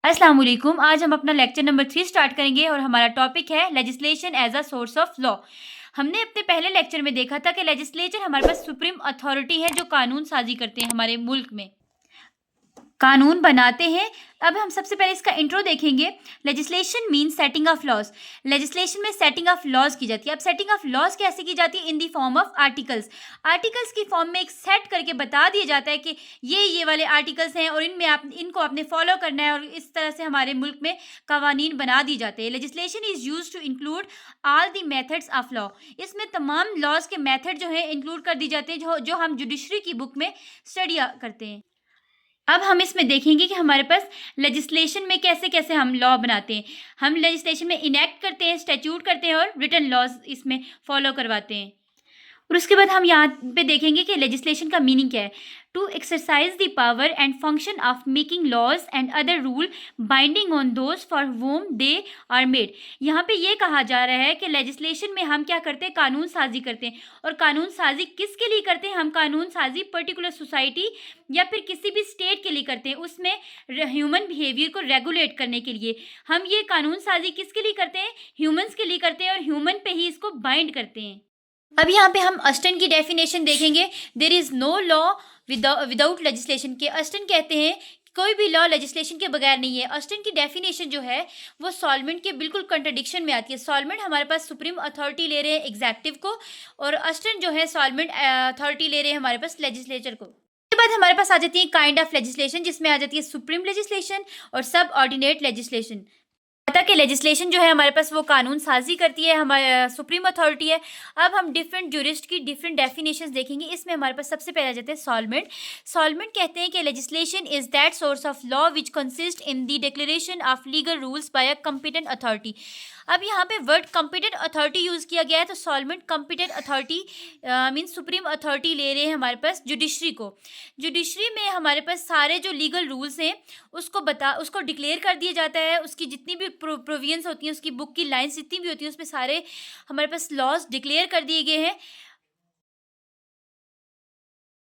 अस्सलाम वालेकुम। आज हम अपना लेक्चर नंबर 3 स्टार्ट करेंगे और हमारा टॉपिक है legislation as a source of law. हमने अपने पहले लेक्चर में देखा था कि लेजिस्लेचर हमारे पास सुप्रीम अथॉरिटी है जो कानून साजी करते हैं, हमारे मुल्क में कानून बनाते हैं। अब हम सबसे पहले इसका इंट्रो देखेंगे। Legislation means setting of laws. Legislation में सेटिंग ऑफ लॉज की जाती है। अब सेटिंग ऑफ लॉज कैसे की जाती है? In the form of articles. Articles की फॉर्म में एक सेट करके बता दिया जाता है कि ये वाले आर्टिकल्स हैं और इनमें आप इनको आपने फॉलो करना है, और इस तरह से हमारे मुल्क में कवानीन बना दी जाते हैं। Legislation is use to include all the methods of law. इसमें तमाम लॉज के मेथड जो है इंक्लूड कर दी जाते हैं, जो हम जुडिशरी की बुक में स्टडी करते हैं। अब हम इसमें देखेंगे कि हमारे पास लेजिस्लेशन में कैसे कैसे हम लॉ बनाते हैं। हम लेजिस्लेशन में इनेक्ट करते हैं, स्टैट्यूट करते हैं और रिटन लॉज इसमें फॉलो करवाते हैं। और उसके बाद हम यहाँ पे देखेंगे कि लेजिस्लेशन का मीनिंग क्या है। To exercise the power and function of making laws and other rule binding on those for whom they are made. यहाँ पे ये कहा जा रहा है कि लेजिस्लेशन में हम क्या करते हैं? कानून साजी करते हैं। और कानून साजी किसके लिए करते हैं? हम कानून साजी पर्टिकुलर सोसाइटी या फिर किसी भी स्टेट के लिए करते हैं, उसमें ह्यूमन बिहेवियर को रेगुलेट करने के लिए। हम ये कानून साजी किसके लिए करते हैं? ह्यूमंस के लिए करते हैं, और ह्यूमन पे ही इसको बाइंड करते हैं। अब यहाँ पे हम अस्टन की डेफिनेशन देखेंगे। There is no law without legislation. के अस्टन कहते हैं कोई भी लॉ लेजिस्लेशन के बगैर नहीं है। अस्टन की डेफिनेशन जो है वो सॉल्वेंट के बिल्कुल कंट्रडिक्शन में आती है। सॉल्वेंट हमारे पास सुप्रीम अथॉरिटी ले रहे हैं एग्जेक्टिव को, और अस्टन जो है सॉल्वेंट अथॉरिटी ले रहे हैं हमारे पास लेजिस्लेचर को। उसके बाद हमारे पास आ जाती है काइंड ऑफ लेजिस्लेशन, जिसमें आ जाती है सुप्रीम लेजिस्लेशन और सब ऑर्डिनेट लेजिस्लेशन। पता कि लेजिस्लेशन जो है हमारे पास वो कानून साजी करती है, हमारे सुप्रीम अथॉरिटी है। अब हम डिफरेंट ज्यूरिस्ट की डिफरेंट डेफिनेशंस देखेंगे। इसमें हमारे पास सबसे पहले आ जाते हैं सॉल्वेंट। सॉल्वेंट कहते हैं कि legislation is that source of law which consist in the declaration of legal rules by a competent authority. अब यहाँ पे वर्ड कॉम्पिटेंट अथॉरिटी यूज़ किया गया है, तो solvent competent authority means supreme authority ले रहे हैं हमारे पास जुडिशरी को। जुडिशरी में हमारे पास सारे जो लीगल रूल्स हैं उसको डिक्लेयर कर दिया जाता है। उसकी जितनी भी प्रोविजंस होती हैं, उसकी बुक की लाइन्स जितनी भी होती हैं, उसमें सारे हमारे पास लॉज डिक्लेयर कर दिए गए हैं।